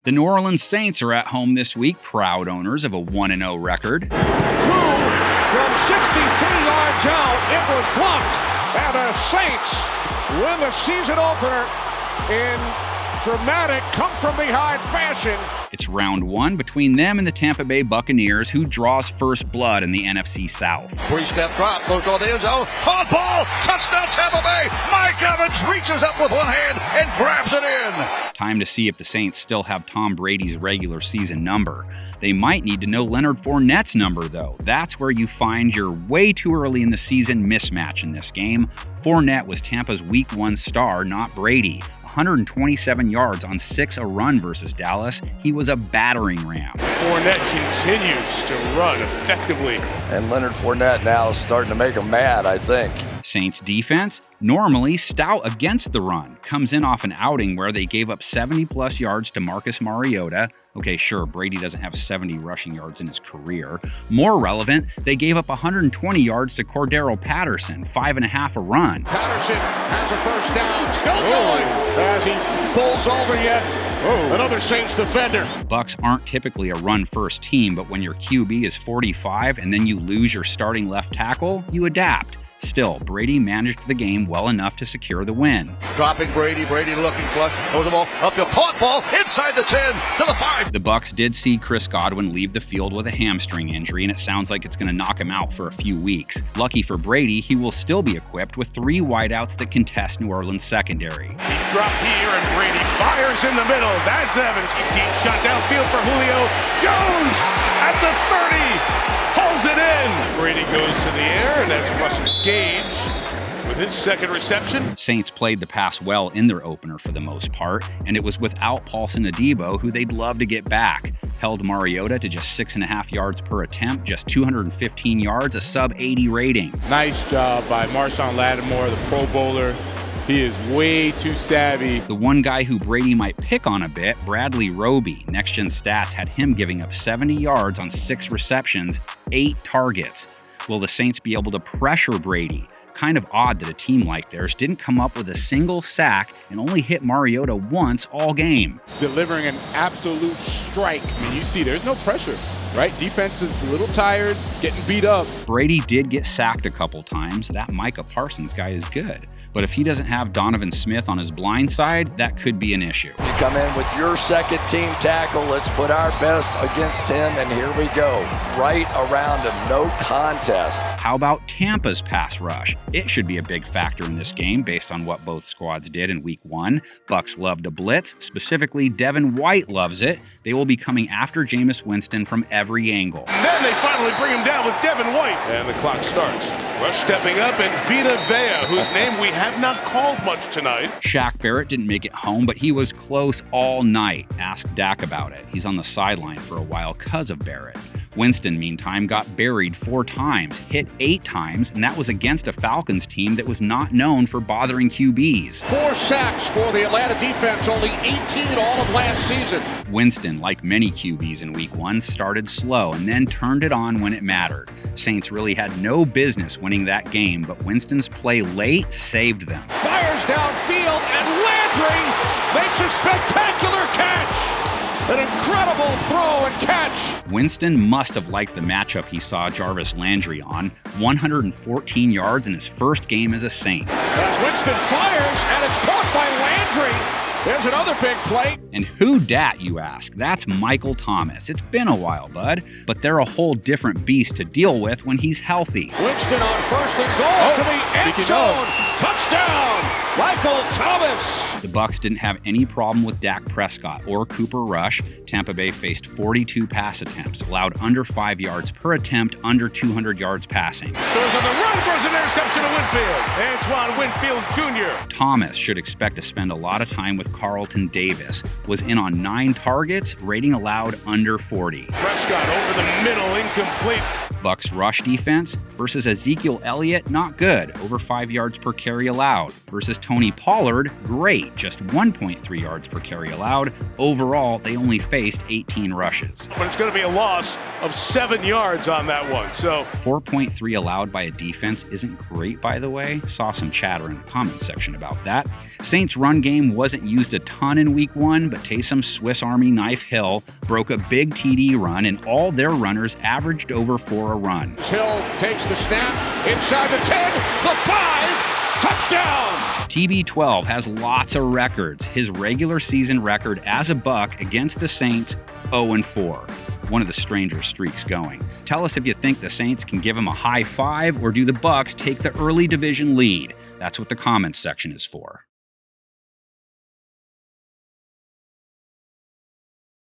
The New Orleans Saints are at home this week, proud owners of a 1-0 record. From 63 yards out, it was blocked, and the Saints win the season opener in dramatic come-from-behind fashion. It's round one between them and the Tampa Bay Buccaneers, who draws first blood in the NFC South. Three-step drop, goes on the end zone, caught ball, touchdown Tampa Bay! Mike Evans reaches up with one hand and grabs it in. Time to see if the Saints still have Tom Brady's regular season number. They might need to know Leonard Fournette's number, though. That's where you find your way too early in the season mismatch in this game. Fournette was Tampa's Week 1 star, not Brady. 127 yards on 6 a run versus Dallas. He was a battering ram. Fournette continues to run effectively. And Leonard Fournette now is starting to make him mad, I think. Saints defense, normally stout against the run, comes in off an outing where they gave up 70-plus yards to Marcus Mariota. Okay, sure, Brady doesn't have 70 rushing yards in his career. More relevant, they gave up 120 yards to Cordero Patterson, 5.5 a run. Patterson has a first down, still going as he pulls over yet another Saints defender. Bucs aren't typically a run-first team, but when your QB is 45 and then you lose your starting left tackle, you adapt. Still, Brady managed the game well enough to secure the win. Dropping Brady looking flush, over the ball, upfield, caught ball, inside the 10, to the 5. The Bucs did see Chris Godwin leave the field with a hamstring injury, and it sounds like it's going to knock him out for a few weeks. Lucky for Brady, he will still be equipped with 3 wideouts that contest New Orleans secondary. He dropped here, and Brady fires in the middle. That's Evans. Deep shot downfield for Julio Jones at the 30. Pulls it in. Brady goes to the air, and that's Russell Gage with his second reception. Saints played the pass well in their opener for the most part, and it was without Paulson Adebo, who they'd love to get back. Held Mariota to just 6.5 yards per attempt, just 215 yards, a sub-80 rating. Nice job by Marshawn Lattimore, the Pro Bowler. He is way too savvy. The one guy who Brady might pick on a bit, Bradley Roby. Next Gen Stats had him giving up 70 yards on 6 receptions, 8 targets. Will the Saints be able to pressure Brady? Kind of odd that a team like theirs didn't come up with a single sack and only hit Mariota once all game. Delivering an absolute strike. I mean, you see there's no pressure, right? Defense is a little tired, getting beat up. Brady did get sacked a couple times. That Micah Parsons guy is good. But if he doesn't have Donovan Smith on his blind side, that could be an issue. You come in with your second team tackle, let's put our best against him, and here we go. Right around him, no contest. How about Tampa's pass rush? It should be a big factor in this game based on what both squads did in Week 1. Bucs love to blitz, specifically Devin White loves it. They will be coming after Jameis Winston from every angle. And then they finally bring him down with Devin White. And the clock starts. Rush stepping up, and Vita Vea, whose name we have not called much tonight. Shaq Barrett didn't make it home, but he was close all night. Ask Dak about it. He's on the sideline for a while because of Barrett. Winston, meantime, got buried 4 times, hit 8 times, and that was against a Falcons team that was not known for bothering QBs. 4 sacks for the Atlanta defense, only 18 all of last season. Winston, like many QBs in Week 1, started slow and then turned it on when it mattered. Saints really had no business winning that game, but Winston's play late saved them. Fires downfield, and Landry makes a spectacular catch. An incredible throw and catch. Winston must have liked the matchup he saw Jarvis Landry on. 114 yards in his first game as a Saint. As Winston fires, and it's caught by Landry. There's another big play. And who dat, you ask? That's Michael Thomas. It's been a while, bud, but they're a whole different beast to deal with when he's healthy. Winston on first and goal to the end zone. Touchdown, Michael Thomas. The Bucs didn't have any problem with Dak Prescott or Cooper Rush. Tampa Bay faced 42 pass attempts, allowed under 5 yards per attempt, under 200 yards passing. Scores on the run, throws an interception to Winfield. Antoine Winfield Jr. Thomas should expect to spend a lot of time with Carlton Davis. Was in on 9 targets, rating allowed under 40. Prescott over the middle, incomplete. Bucs rush defense versus Ezekiel Elliott, not good, over 5 yards per carry allowed. Versus Tony Pollard, great, just 1.3 yards per carry allowed. Overall, they only faced 18 rushes. But it's going to be a loss of 7 yards on that one. So 4.3 allowed by a defense isn't great, by the way. Saw some chatter in the comments section about that. Saints' run game wasn't used a ton in week 1, but Taysom Swiss Army Knife Hill broke a big TD run, and all their runners averaged over 4 a run. Hill takes the snap inside the 10, the 5, touchdown! TB12 has lots of records. His regular season record as a Buck against the Saints, 0-4. One of the stranger streaks going. Tell us if you think the Saints can give him a high five, or do the Bucks take the early division lead? That's what the comments section is for.